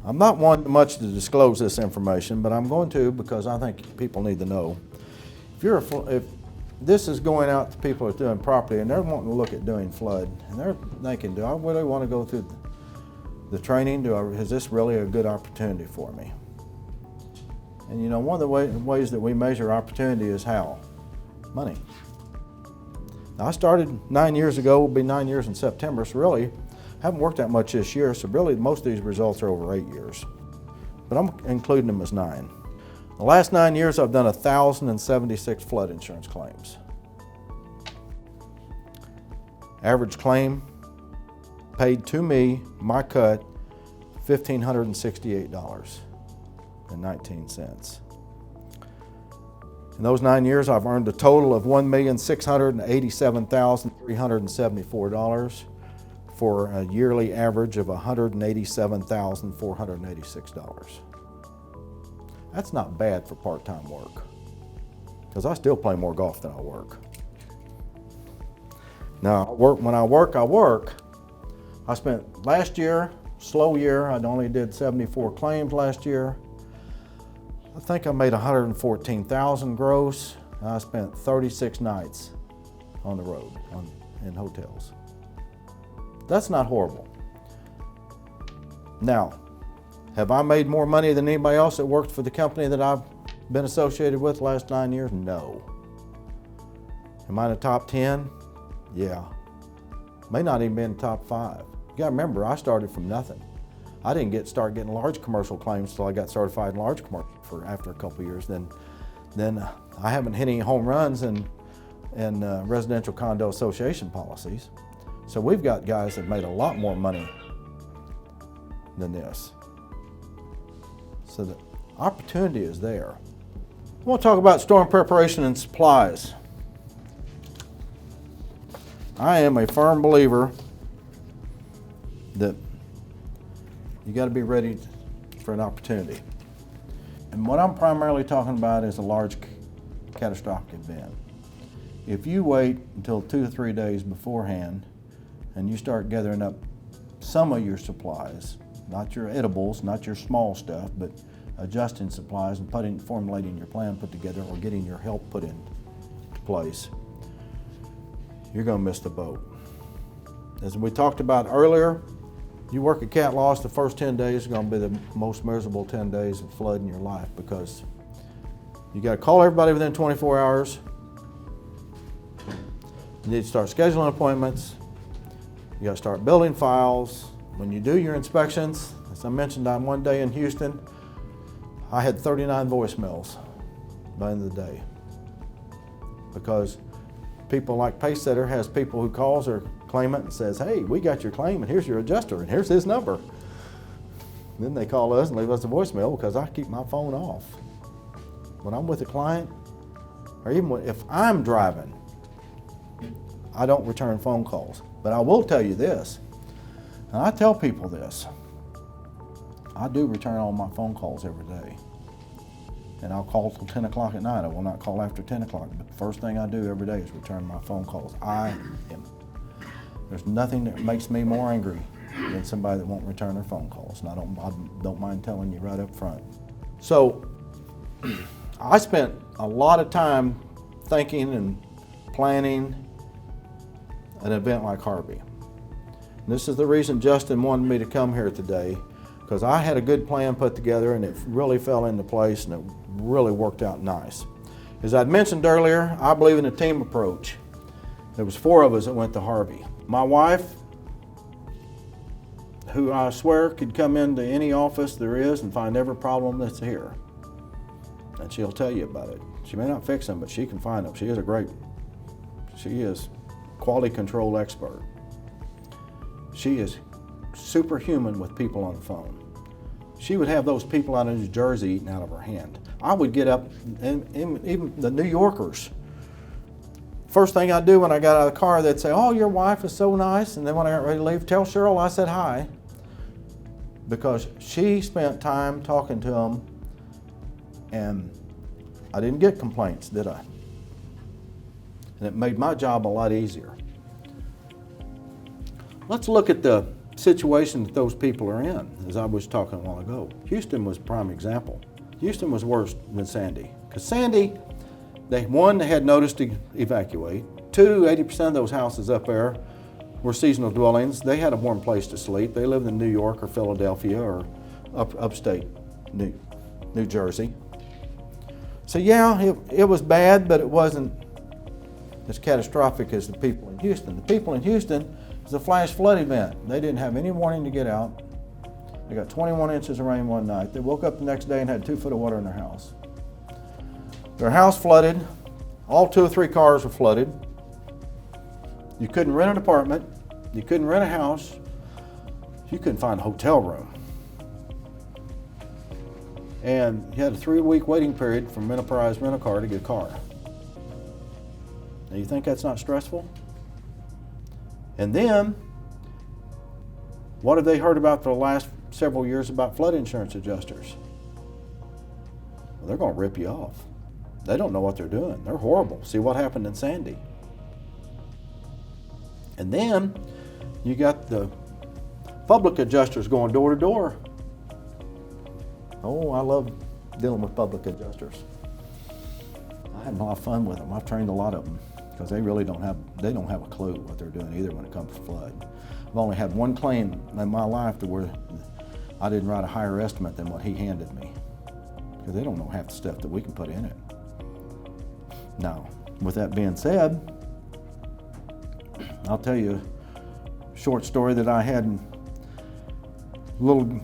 I'm not one much to disclose this information, but I'm going to because I think people need to know. If this is going out to people that are doing property and they're wanting to look at doing flood, and they're thinking, do I really want to go through the training? Is this really a good opportunity for me? And you know, one of the ways that we measure opportunity is how? Money. Now, I started 9 years ago, will be 9 years in September, so really haven't worked that much this year, so really most of these results are over 8 years. But I'm including them as 9. The last 9 years I've done 1,076 flood insurance claims. Average claim paid to me, my cut, $1,568.19. In those 9 years, I've earned a total of $1,687,374 for a yearly average of $187,486. That's not bad for part-time work, because I still play more golf than I work. Now, when I work, I work. I spent last year, slow year, I only did 74 claims last year. I think I made $114,000 gross. I spent 36 nights on the road in hotels. That's not horrible. Now, have I made more money than anybody else that worked for the company that I've been associated with the last 9 years? No. Am I in the top 10? Yeah. May not even be in the top 5. You gotta remember, I started from nothing. I didn't start getting large commercial claims until I got certified in large commercial after a couple of years. Then I haven't hit any home runs in residential condo association policies. So we've got guys that made a lot more money than this. So the opportunity is there. I want to talk about storm preparation and supplies. I am a firm believer that you got to be ready for an opportunity. And what I'm primarily talking about is a large catastrophic event. If you wait until 2 or 3 days beforehand and you start gathering up some of your supplies, not your edibles, not your small stuff, but adjusting supplies and formulating your plan put together or getting your help put into place, you're going to miss the boat. As we talked about earlier, you work a cat loss, the first 10 days are going to be the most miserable 10 days of flood in your life, because you got to call everybody within 24 hours. You need to start scheduling appointments. You got to start building files. When you do your inspections, as I mentioned, on one day in Houston, I had 39 voicemails by the end of the day, because people like Pacesetter has people who calls their claimant and says, hey, we got your claim and here's your adjuster and here's his number. And then they call us and leave us a voicemail because I keep my phone off. When I'm with a client, or even if I'm driving, I don't return phone calls. But I will tell you this, and I tell people this, I do return all my phone calls every day. And I'll call till 10 o'clock at night. I will not call after 10 o'clock, but the first thing I do every day is return my phone calls. There's nothing that makes me more angry than somebody that won't return their phone calls, and I don't mind telling you right up front. So I spent a lot of time thinking and planning an event like Harvey. And this is the reason Justin wanted me to come here today, because I had a good plan put together and it really fell into place and it really worked out nice. As I'd mentioned earlier, I believe in a team approach. There was 4 of us that went to Harvey. My wife, who I swear could come into any office there is and find every problem that's here. And she'll tell you about it. She may not fix them, but she can find them. She is quality control expert. She is superhuman with people on the phone. She would have those people out in New Jersey eating out of her hand. I would get up, and even the New Yorkers, first thing I'd do when I got out of the car, they'd say, oh, your wife is so nice. And then when I got ready to leave, tell Cheryl I said hi. Because she spent time talking to them, and I didn't get complaints, did I? And it made my job a lot easier. Let's look at the situation that those people are in, as I was talking a while ago. Houston was a prime example. Houston was worse than Sandy. Because Sandy, they had notice to evacuate. 80% of those houses up there were seasonal dwellings. They had a warm place to sleep. They lived in New York or Philadelphia or upstate New Jersey. So yeah, it was bad, but it wasn't as catastrophic as the people in Houston. The people in Houston, it was a flash flood event. They didn't have any warning to get out. They got 21 inches of rain one night. They woke up the next day and had 2 foot of water in their house. Their house flooded. All 2 or 3 cars were flooded. You couldn't rent an apartment. You couldn't rent a house. You couldn't find a hotel room. And you had a 3-week waiting period from Enterprise Rent-A-Car to get a car. Now you think that's not stressful? And then, what have they heard about for the last several years about flood insurance adjusters? Well, they're going to rip you off. They don't know what they're doing. They're horrible. See what happened in Sandy. And then, you got the public adjusters going door to door. Oh, I love dealing with public adjusters. I had a lot of fun with them. I've trained a lot of them because they really don't have a clue what they're doing either when it comes to flood. I've only had one claim in my life to where I didn't write a higher estimate than what he handed me because they don't know half the stuff that we can put in it. Now, with that being said, I'll tell you a short story that I had. A little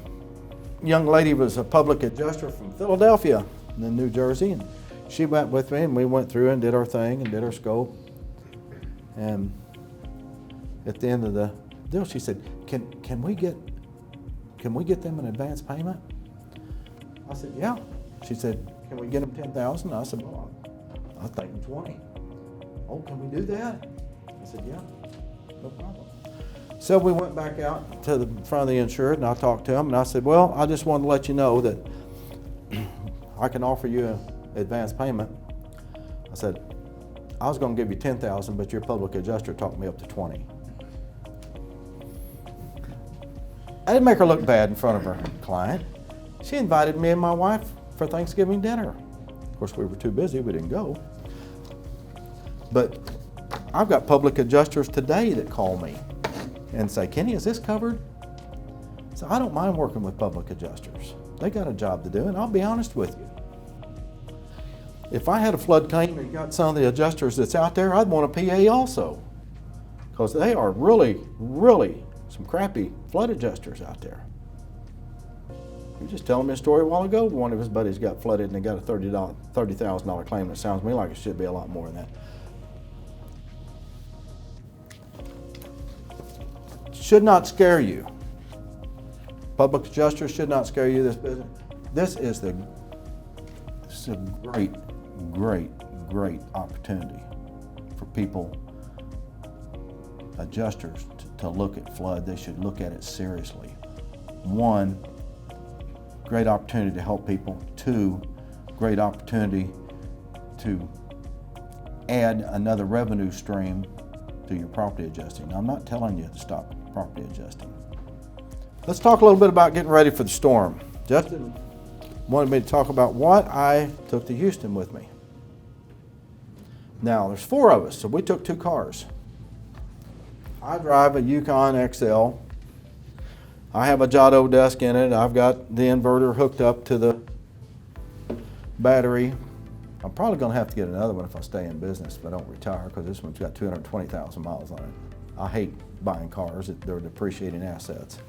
young lady was a public adjuster from Philadelphia in New Jersey, and she went with me and we went through and did our thing and did our scope. And at the end of the deal, she said, can we get them an advance payment? I said, yeah. She said, can we get them $10,000? I said, well, I'll take them 20. Oh, can we do that? I said, yeah, no problem. So we went back out to the front of the insured and I talked to him and I said, well, I just wanted to let you know that I can offer you an advance payment. I said, I was going to give you $10,000, but your public adjuster talked me up to 20. I didn't make her look bad in front of her client. She invited me and my wife for Thanksgiving dinner. Of course, we were too busy, we didn't go. But I've got public adjusters today that call me and say, Kenny, is this covered? So I don't mind working with public adjusters. They got a job to do, and I'll be honest with you. If I had a flood claim and got some of the adjusters that's out there, I'd want a PA also. Because they are really, really some crappy flood adjusters out there. You were just telling me a story a while ago. One of his buddies got flooded and they got a $30,000 claim. It sounds to me like it should be a lot more than that. Should not scare you. Public adjusters should not scare you, this business. This is a great, great, great opportunity for people, adjusters, to look at flood. They should look at it seriously. 1, great opportunity to help people. 2, great opportunity to add another revenue stream to your property adjusting. Now, I'm not telling you to stop property adjusting. Let's talk a little bit about getting ready for the storm. Justin wanted me to talk about what I took to Houston with me. Now, there's 4 of us, so we took 2 cars. I drive a Yukon XL. I have a Giotto desk in it. I've got the inverter hooked up to the battery. I'm probably going to have to get another one if I stay in business, if I don't retire, because this one's got 220,000 miles on it. I hate buying cars. They're depreciating assets.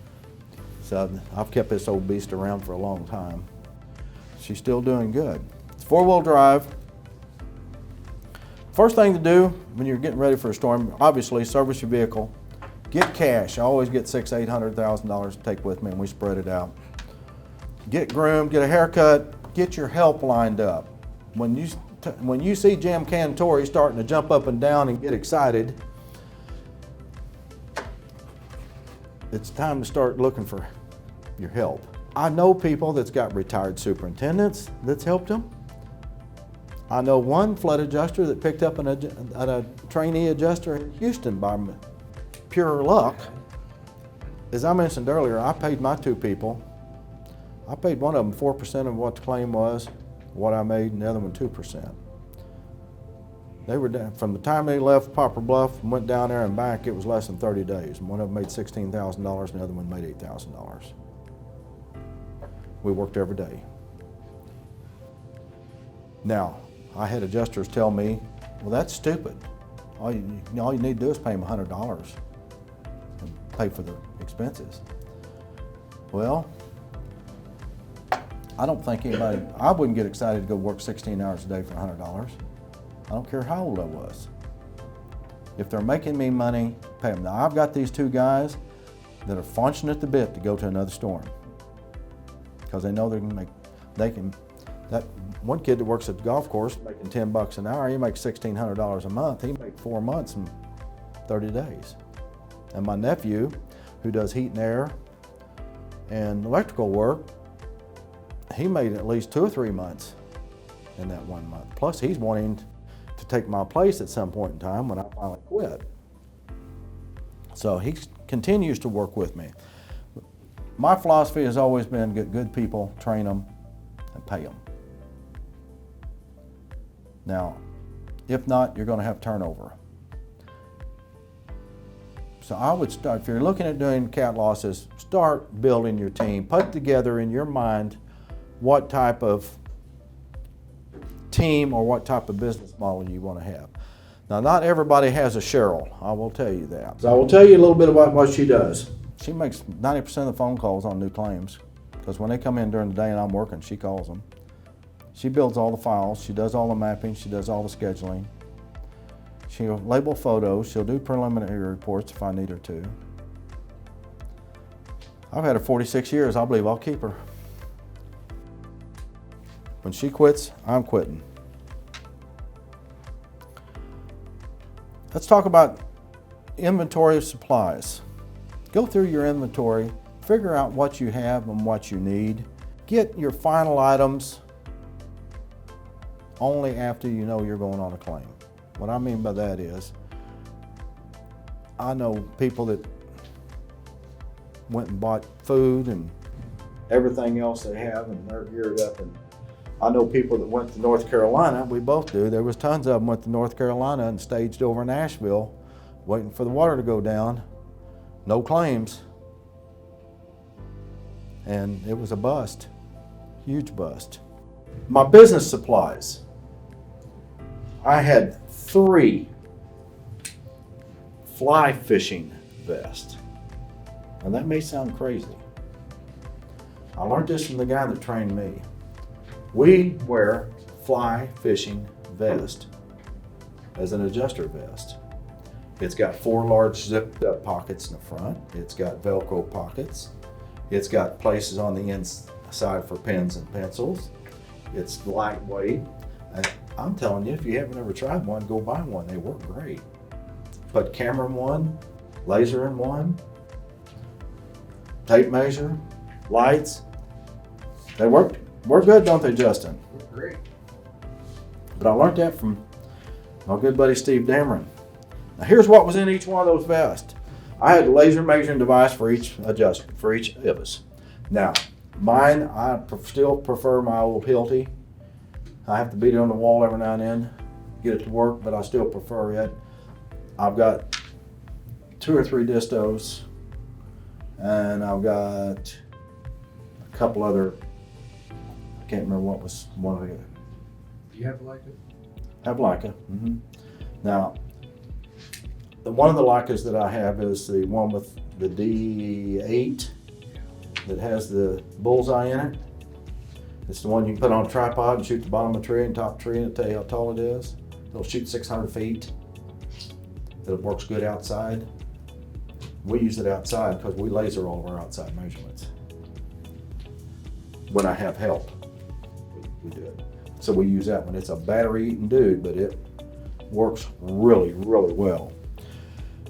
So I've kept this old beast around for a long time. She's still doing good. It's 4-wheel drive. First thing to do when you're getting ready for a storm, obviously service your vehicle. Get cash. I always get $600,000 to $800,000 to take with me, and we spread it out. Get groomed, get a haircut, get your help lined up. When you see Jim Cantori starting to jump up and down and get excited, it's time to start looking for your help. I know people that's got retired superintendents that's helped them. I know one flood adjuster that picked up a trainee adjuster in Houston by pure luck. as I mentioned earlier, I paid my two people. I paid one of them 4% of what the claim was, what I made, and the other one 2%. They were down, from the time they left Poplar Bluff and went down there and back, it was less than 30 days. And one of them made $16,000 and the other one made $8,000. We worked every day. Now, I had adjusters tell me, well, that's stupid. All you need to do is pay them $100 and pay for their expenses. Well, I don't think anybody, I wouldn't get excited to go work 16 hours a day for $100. I don't care how old I was. If they're making me money, pay them. Now, I've got these two guys that are flinching at the bit to go to another storm because they know that one kid that works at the golf course making $10 an hour, he makes $1,600 a month. He makes 4 months and 30 days. And my nephew, who does heat and air and electrical work, he made at least 2 or 3 months in that 1 month. Plus, he's wanting to take my place at some point in time when I finally quit. So he continues to work with me. My philosophy has always been get good people, train them, and pay them. Now, if not, you're going to have turnover. So I would start, if you're looking at doing cat losses, start building your team. Put together in your mind what type of team or what type of business model you want to have. Now, not everybody has a Cheryl, I will tell you that. So I will tell you a little bit about what she does. She makes 90% of the phone calls on new claims because when they come in during the day and I'm working, she calls them. She builds all the files, she does all the mapping, she does all the scheduling. She'll label photos, she'll do preliminary reports if I need her to. I've had her 46 years, I believe I'll keep her. When she quits, I'm quitting. Let's talk about inventory of supplies. Go through your inventory, figure out what you have and what you need. Get your final items only after you know you're going on a claim. What I mean by that is, I know people that went and bought food and everything else they have and they're geared up, and I know people that went to North Carolina, we both do, there was tons of them went to North Carolina and staged over in Asheville waiting for the water to go down, no claims, and it was a bust, huge bust. My business supplies, I had 3 fly fishing vests. Now that may sound crazy. I learned this from the guy that trained me. We wear fly fishing vest as an adjuster vest. It's got 4 large zipped up pockets in the front. It's got Velcro pockets. It's got places on the inside for pens and pencils. It's lightweight. And I'm telling you, if you haven't ever tried one, go buy one. They work great. Put camera in one, laser in one, tape measure, lights. They work good, don't they, Justin? Great. But I learned that from my good buddy Steve Dameron. Now here's what was in each one of those vests. I had a laser measuring device for each adjuster, for each of us. Now, mine, I still prefer my old Hilti. I have to beat it on the wall every now and then, get it to work, but I still prefer it. I've got 2 or 3 distos, and I've got a couple other, I can't remember what was one of the. Do you have Leica? I have Leica. Mm-hmm. Now, one of the Leicas that I have is the one with the D8 that has the bullseye in it. It's the one you can put on a tripod and shoot the bottom of a tree and top of a tree and it'll tell you how tall it is. It'll shoot 600 feet. It works good outside. We use it outside because we laser all of our outside measurements. When I have help, we do it. So we use that one. It's a battery-eating dude, but it works really, really well.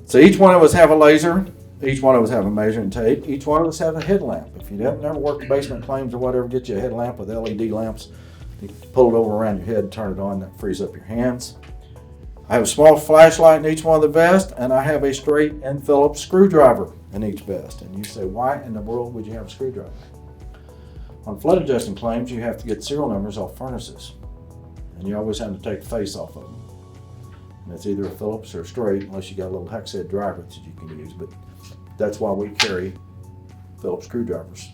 So each one of us have a laser. Each one of us have a measuring tape. Each one of us have a headlamp. If you haven't never worked basement claims or whatever, get you a headlamp with LED lamps. You pull it over around your head, turn it on, that frees up your hands. I have a small flashlight in each one of the vests, and I have a straight and Phillips screwdriver. in each vest. And you say, why in the world would you have a screwdriver? On flood adjusting claims, you have to get serial numbers off furnaces. And you always have to take the face off of them. And it's either a Phillips or a straight, unless you got a little hex head driver that you can use. But that's why we carry Phillips screwdrivers,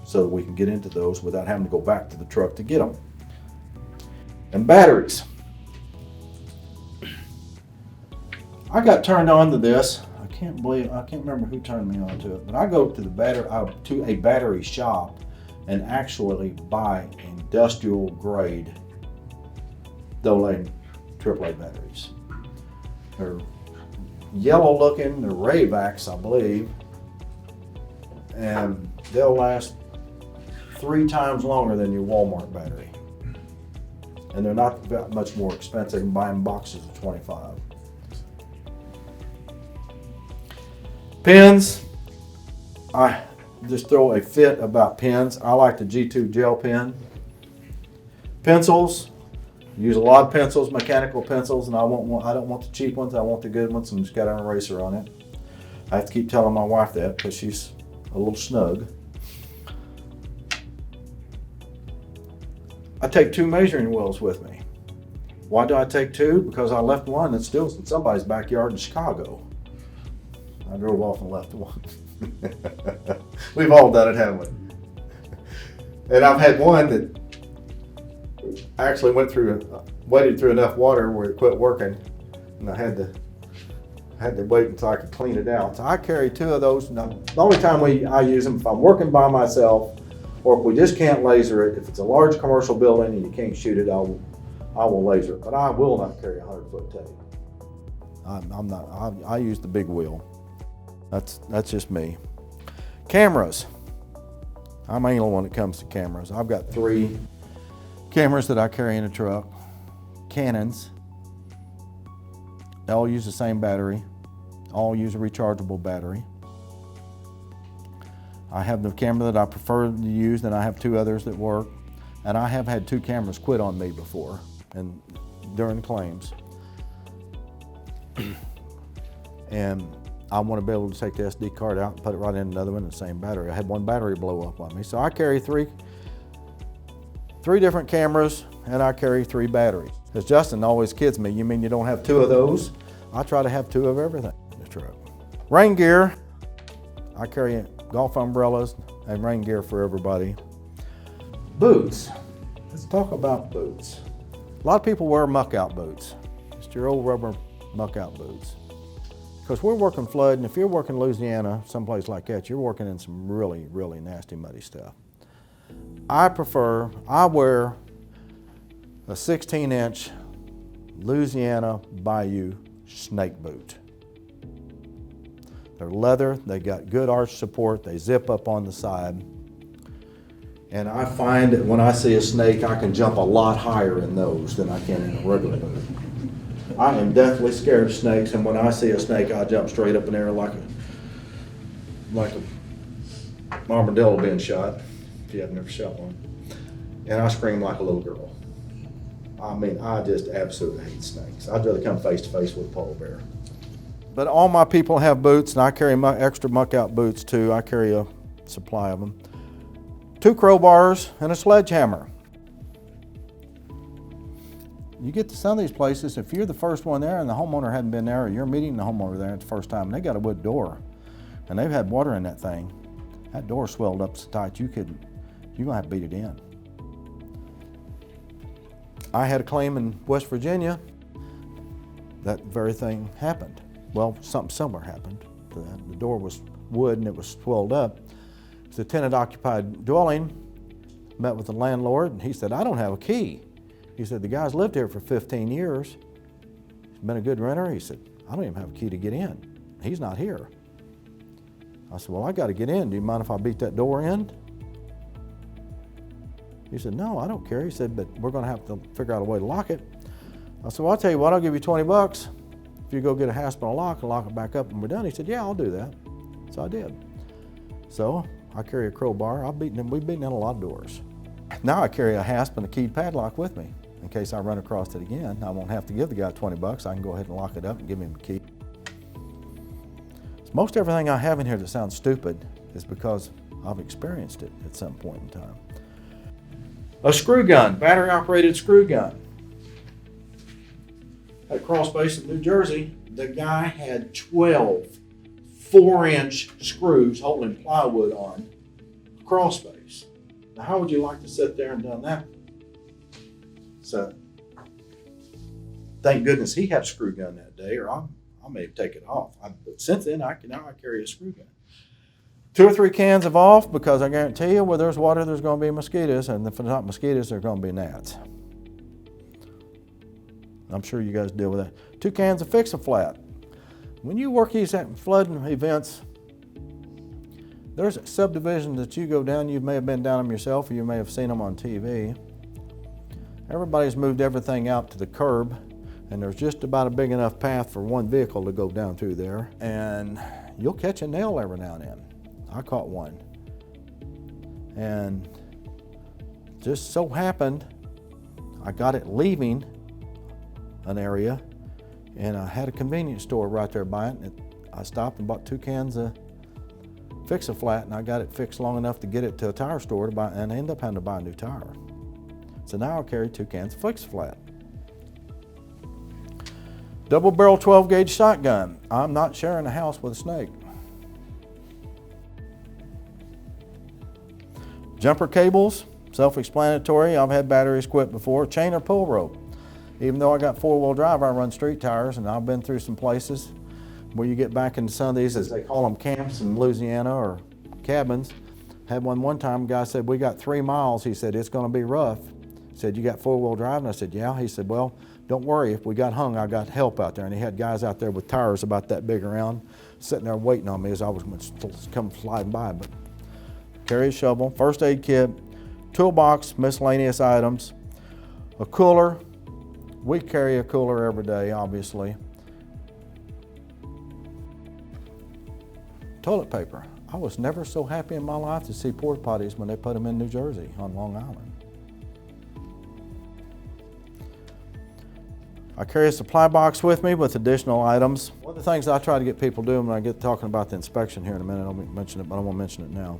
so that we can get into those without having to go back to the truck to get them. And batteries. I got turned on to this. I can't remember who turned me on to it, but I go to a battery shop and actually buy industrial grade AA, AAA batteries. They're yellow looking, they're Rayvacs, I believe, and they'll last 3 times longer than your Walmart battery. And they're not that much more expensive than buying boxes of 25. Pens, I just throw a fit about pens. I like the G2 gel pen. Pencils, use a lot of pencils, mechanical pencils, and I don't want the cheap ones, I want the good ones, and it's got an eraser on it. I have to keep telling my wife that because she's a little snug. I take 2 measuring wheels with me. Why do I take 2? Because I left one that's still in somebody's backyard in Chicago. I drove off and left one. We've all done it, haven't we? And I've had one that actually waded through enough water where it quit working, and I had to wait until I could clean it out. So I carry 2 of those. Now, the only time I use them if I'm working by myself, or if we just can't laser it. If it's a large commercial building and you can't shoot it, I will laser it. But I will not carry a 100-foot tape. I use the big wheel. That's just me. Cameras. I'm anal when it comes to cameras. I've got 3 cameras that I carry in a truck. Canons. They all use the same battery. All use a rechargeable battery. I have the camera that I prefer to use, and I have 2 others that work. And I have had 2 cameras quit on me before, and during claims. And I want to be able to take the SD card out and put it right in another one in the same battery. I had 1 battery blow up on me. So I carry 3 different cameras, and I carry 3 batteries. As Justin always kids me, you mean you don't have 2 of those? I try to have 2 of everything in the truck. Rain gear. I carry golf umbrellas and rain gear for everybody. Boots. Let's talk about boots. A lot of people wear muck out boots. Just your old rubber muck out boots. Because we're working flood, and if you're working Louisiana, someplace like that, you're working in some really, really nasty, muddy stuff. I wear a 16-inch Louisiana Bayou snake boot. They're leather, they got good arch support, they zip up on the side. And I find that when I see a snake, I can jump a lot higher in those than I can in a regular boot. I am deathly scared of snakes, and when I see a snake, I jump straight up in the air like a armadillo being shot, if you have never shot one. And I scream like a little girl. I mean, I just absolutely hate snakes. I'd rather come face to face with a polar bear. But all my people have boots, and I carry my extra muck out boots too. I carry a supply of them. 2 crowbars and a sledgehammer. You get to some of these places, if you're the first one there and the homeowner hadn't been there, or you're meeting the homeowner there at the first time, and they got a wood door, and they've had water in that thing, that door swelled up so tight you're gonna have to beat it in. I had a claim in West Virginia, that very thing happened. Well, something similar happened to that. The door was wood and it was swelled up. It's a tenant-occupied dwelling. Met with the landlord, and he said, I don't have a key. He said, the guy's lived here for 15 years. He's been a good renter. He said, I don't even have a key to get in. He's not here. I said, well, I got to get in. Do you mind if I beat that door in? He said, no, I don't care. He said, but we're going to have to figure out a way to lock it. I said, well, I'll tell you what, I'll give you 20 bucks if you go get a hasp and a lock and lock it back up and we're done. He said, yeah, I'll do that. So I did. So I carry a crowbar. We've beaten in a lot of doors. Now I carry a hasp and a keyed padlock with me. In case I run across it again, I won't have to give the guy 20 bucks. I can go ahead and lock it up and give him a key. Most everything I have in here that sounds stupid is because I've experienced it at some point in time. A screw gun, battery operated screw gun. At Cross Base in New Jersey, the guy had 12 4-inch screws holding plywood on cross base. Now, how would you like to sit there and done that? So, thank goodness he had a screw gun that day, or I may have taken it off. But since then, I carry a screw gun. 2 or 3 cans of off, because I guarantee you, where there's water, there's going to be mosquitoes, and if it's not mosquitoes, there's going to be gnats. I'm sure you guys deal with that. 2 cans of Fix-A-Flat. When you work these flooding events, there's subdivisions that you go down, you may have been down them yourself, or you may have seen them on TV. Everybody's moved everything out to the curb, and there's just about a big enough path for one vehicle to go down through there, and you'll catch a nail every now and then. I caught one. And just so happened, I got it leaving an area, and I had a convenience store right there by it. And I stopped and bought 2 cans of Fix-A-Flat, and I got it fixed long enough to get it to a tire store to buy, and I ended up having to buy a new tire. So now I carry 2 cans of Fix-A-Flat. Double barrel 12 gauge shotgun. I'm not sharing a house with a snake. Jumper cables, self-explanatory. I've had batteries quit before. Chain or pull rope. Even though I got 4-wheel drive, I run street tires, and I've been through some places where you get back into some of these, as they call them, camps in Louisiana or cabins. Had one time, a guy said, we got 3 miles. He said, it's going to be rough. He said, you got 4-wheel drive? And I said, yeah. He said, well, don't worry. If we got hung, I got help out there. And he had guys out there with tires about that big around, sitting there waiting on me as I was going to come sliding by. But carry a shovel, first aid kit, toolbox, miscellaneous items, a cooler. We carry a cooler every day, obviously. Toilet paper. I was never so happy in my life to see porta potties when they put them in New Jersey on Long Island. I carry a supply box with me with additional items. One of the things I try to get people doing when I get talking about the inspection here in a minute, I'll mention it, but I won't mention it now.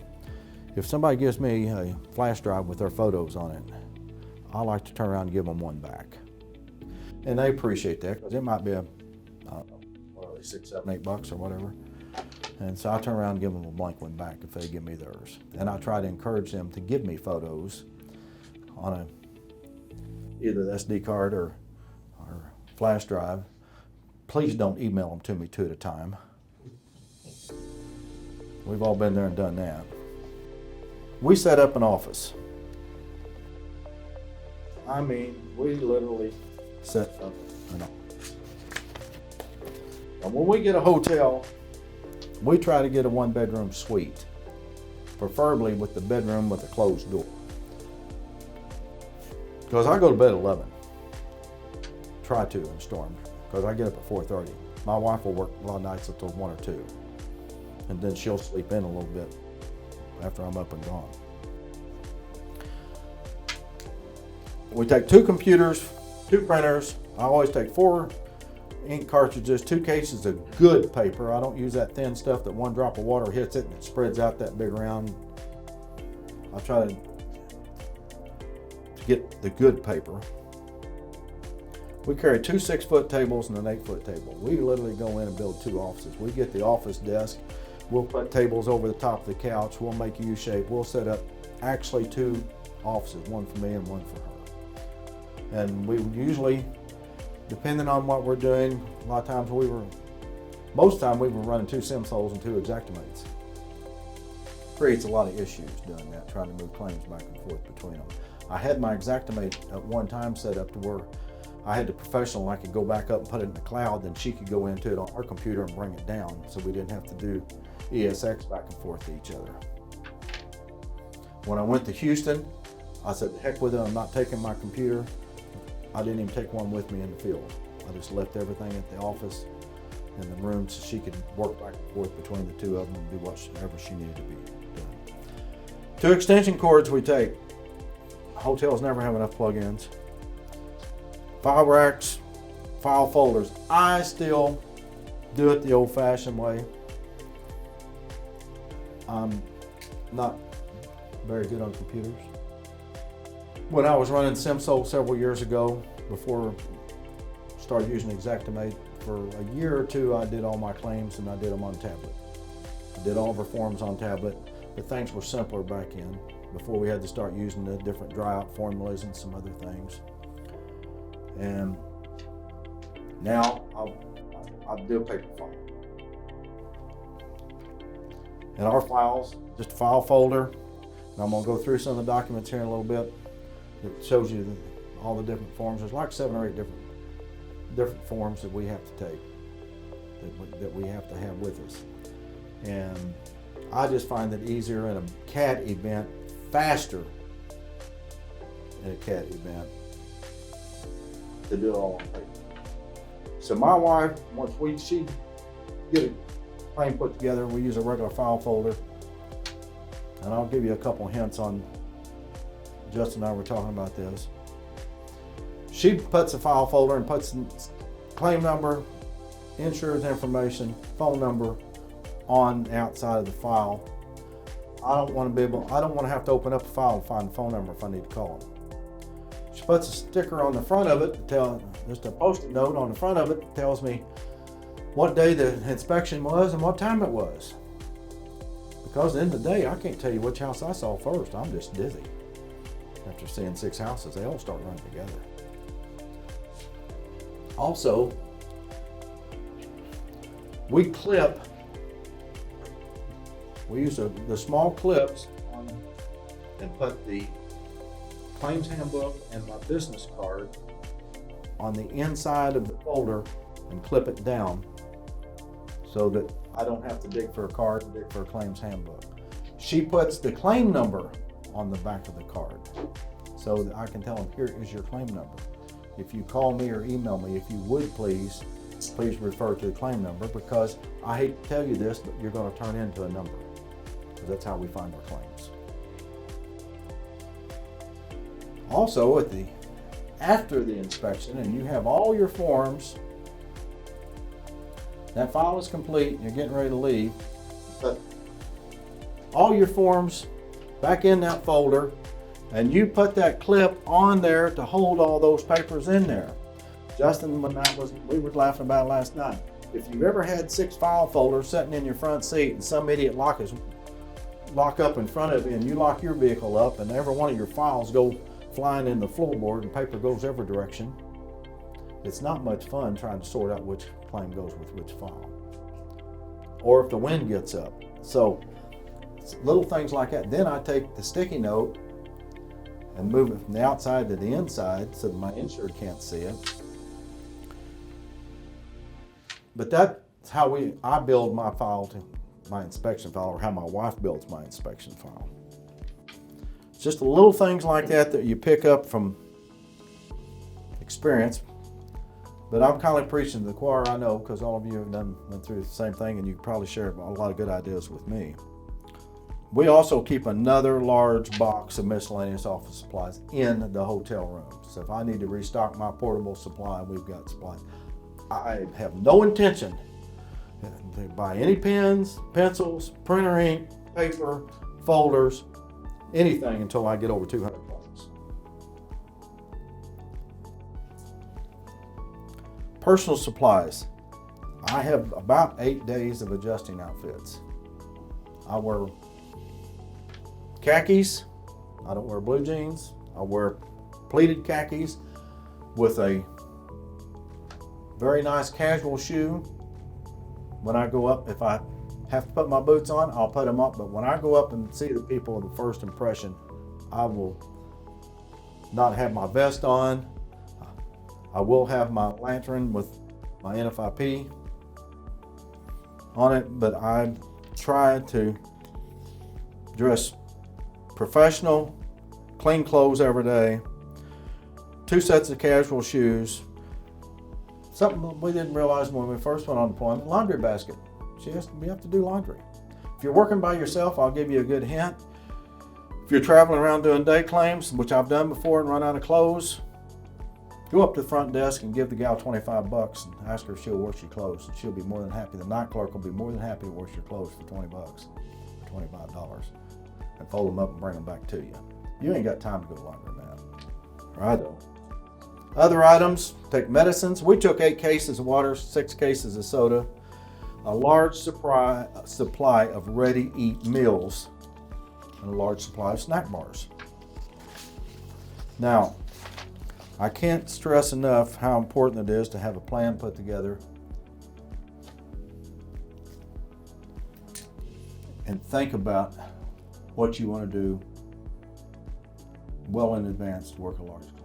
If somebody gives me a flash drive with their photos on it, I like to turn around and give them one back. And they appreciate that, because it might be I don't know, what are they, $6, $7, $8 or whatever. And so I turn around and give them a blank one back if they give me theirs. And I try to encourage them to give me photos on either the SD card or flash drive. Please don't email them to me 2 at a time. We've all been there and done that. We set up an office. I mean, we literally set up an office. And when we get a hotel, we try to get a 1-bedroom suite, preferably with the bedroom with a closed door. Because I go to bed at 11. Try to in a storm, because I get up at 4:30. My wife will work a lot of nights until 1 or 2. And then she'll sleep in a little bit after I'm up and gone. We take 2 computers, 2 printers. I always take 4 ink cartridges, 2 cases of good paper. I don't use that thin stuff that 1 drop of water hits it and it spreads out that big around. I try to get the good paper. We carry 2 6-foot tables and an 8-foot table. We literally go in and build 2 offices. We get the office desk. We'll put tables over the top of the couch. We'll make a U-shape. We'll set up actually 2 offices, one for me and one for her. And we usually, depending on what we're doing, a lot of times most of the time we were running 2 SimSols and 2 Exactimates. Creates a lot of issues doing that, trying to move claims back and forth between them. I had my Exactimate at one time set up to where I had the professional, I could go back up and put it in the cloud, then she could go into it on her computer and bring it down, so we didn't have to do ESX back and forth to each other. When I went to Houston, I said, heck with it, I'm not taking my computer. I didn't even take one with me in the field. I just left everything at the office in the room so she could work back and forth between the 2 of them and do whatever she needed to be done. 2 extension cords we take. Hotels never have enough plug-ins. File racks, file folders. I still do it the old-fashioned way. I'm not very good on computers. When I was running SimSol several years ago, before I started using Xactimate, for a year or two I did all my claims and I did them on tablet. I did all of our forms on tablet, but things were simpler back in, before we had to start using the different dry out formulas and some other things. And now I'll do a paper file. In our files, just a file folder, and I'm gonna go through some of the documents here in a little bit. It shows you all the different forms. There's like 7 or 8 different forms that we have to take, that we have to have with us. And I just find it easier in a CAT event, faster in a CAT event, to do it all on paper. So my wife, once she get a claim put together, we use a regular file folder. And I'll give you a couple hints on, Justin and I were talking about this. She puts a file folder and puts claim number, insurance information, phone number on the outside of the file. I don't want to have to open up a file to find the phone number if I need to call them. She puts a sticker on the front of it, just a post-it note on the front of it that tells me what day the inspection was and what time it was. Because at the end of the day, I can't tell you which house I saw first. I'm just dizzy. After seeing 6 houses, they all start running together. Also, we use the small clips and put the claims handbook and my business card on the inside of the folder and clip it down so that I don't have to dig for a card and dig for a claims handbook. She puts the claim number on the back of the card so that I can tell them, here is your claim number. If you call me or email me, if you would please refer to the claim number, because I hate to tell you this, but you're going to turn into a number, because that's how we find our claims. Also, after the inspection and you have all your forms, that file is complete, you're getting ready to leave, but all your forms back in that folder, and you put that clip on there to hold all those papers in there. Justin, we were laughing about it last night. If you've ever had 6 file folders sitting in your front seat and some idiot lock up in front of you and you lock your vehicle up and every one of your files go flying in the floorboard and paper goes every direction, it's not much fun trying to sort out which claim goes with which file. Or if the wind gets up. So little things like that. Then I take the sticky note and move it from the outside to the inside so that my insured can't see it. But that's how I build my file to my inspection file, or how my wife builds my inspection file. It's just little things like that you pick up from experience. But I'm kind of preaching to the choir, I know, because all of you have went through the same thing, and you probably share a lot of good ideas with me. We also keep another large box of miscellaneous office supplies in the hotel room. So if I need to restock my portable supply, we've got supplies. I have no intention to buy any pens, pencils, printer ink, paper, folders, anything until I get over 200 bucks. Personal supplies. I have about 8 days of adjusting outfits. I wear khakis. I don't wear blue jeans. I wear pleated khakis with a very nice casual shoe. When I go up, if I have to put my boots on, I'll put them up. But when I go up and see the people, the first impression, I will not have my vest on. I will have my lantern with my NFIP on it, but I try to dress professional, clean clothes every day, 2 sets of casual shoes. Something we didn't realize when we first went on deployment, laundry basket. We have to do laundry. If you're working by yourself, I'll give you a good hint. If you're traveling around doing day claims, which I've done before and run out of clothes, go up to the front desk and give the gal 25 bucks and ask her if she'll wash your clothes. And she'll be more than happy. The night clerk will be more than happy to wash your clothes for 20 bucks, $25 and fold them up and bring them back to you. You ain't got time to go longer than that. Right? Other items, take medicines. We took 8 cases of water, 6 cases of soda, a large supply of ready-to-eat meals, and a large supply of snack bars. Now, I can't stress enough how important it is to have a plan put together and think about what you want to do well in advance to work a large claim.